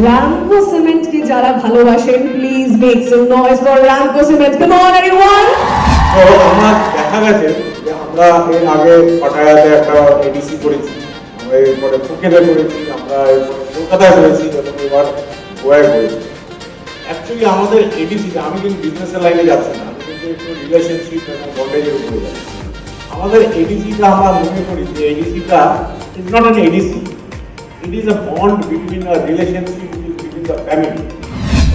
Ramco Cement কি যারা ভালোবাসেন, please make some noise for Ramco Cement. Come on everyone. তো আমার দেখা গেছে যে আমরা এর আগে পাটায়াতে একটা এডিসি করেছি, আমরা এরপরে ফুকেতে করেছি, আমরা এরপরে কলকাতায় করেছি এবং এবার গোয়ায় করেছি। অ্যাকচুয়ালি আমাদের এডিসিটা, আমি কিন্তু বিজনেসের লাইনে যাচ্ছি না, আমি কিন্তু একটু রিলেশনশিপ এবং বন্ডেজের উপরে যাচ্ছি। আমাদের এডিসিটা আমরা মনে করি যে এডিসিটা is not an ADC, it is a bond between a relationship between the family.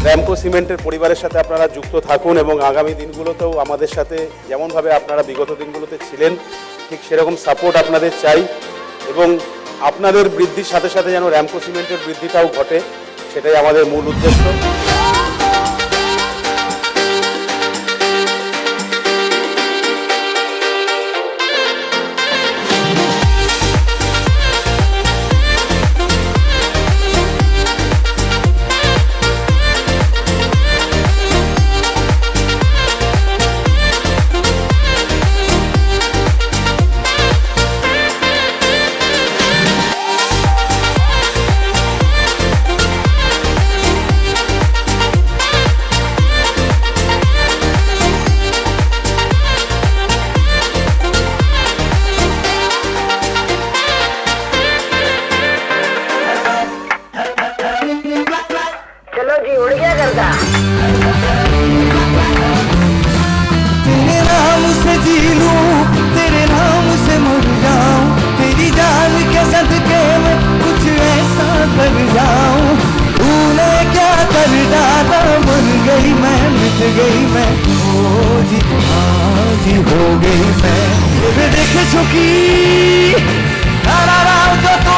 Ramco সিমেন্টের পরিবারের সাথে আপনারা যুক্ত থাকুন এবং আগামী দিনগুলোতেও আমাদের সাথে যেমনভাবে আপনারা বিগত দিনগুলোতে ছিলেন ঠিক সেরকম সাপোর্ট আপনাদের চাই এবং আপনাদের বৃদ্ধির সাথে সাথে যেন র্যামকো সিমেন্টের বৃদ্ধিটাও ঘটে, সেটাই আমাদের মূল উদ্দেশ্য। तेरे नाम से जी लूं, तेरे नाम से मर जाऊं, तेरी जान के सदके में कुछ ऐसा कर जाऊं। तूने क्या कर डाला, मर गई मैं, मिट गई मैं, ओ जी आज हो गई मैं। देखे छुकी जो तो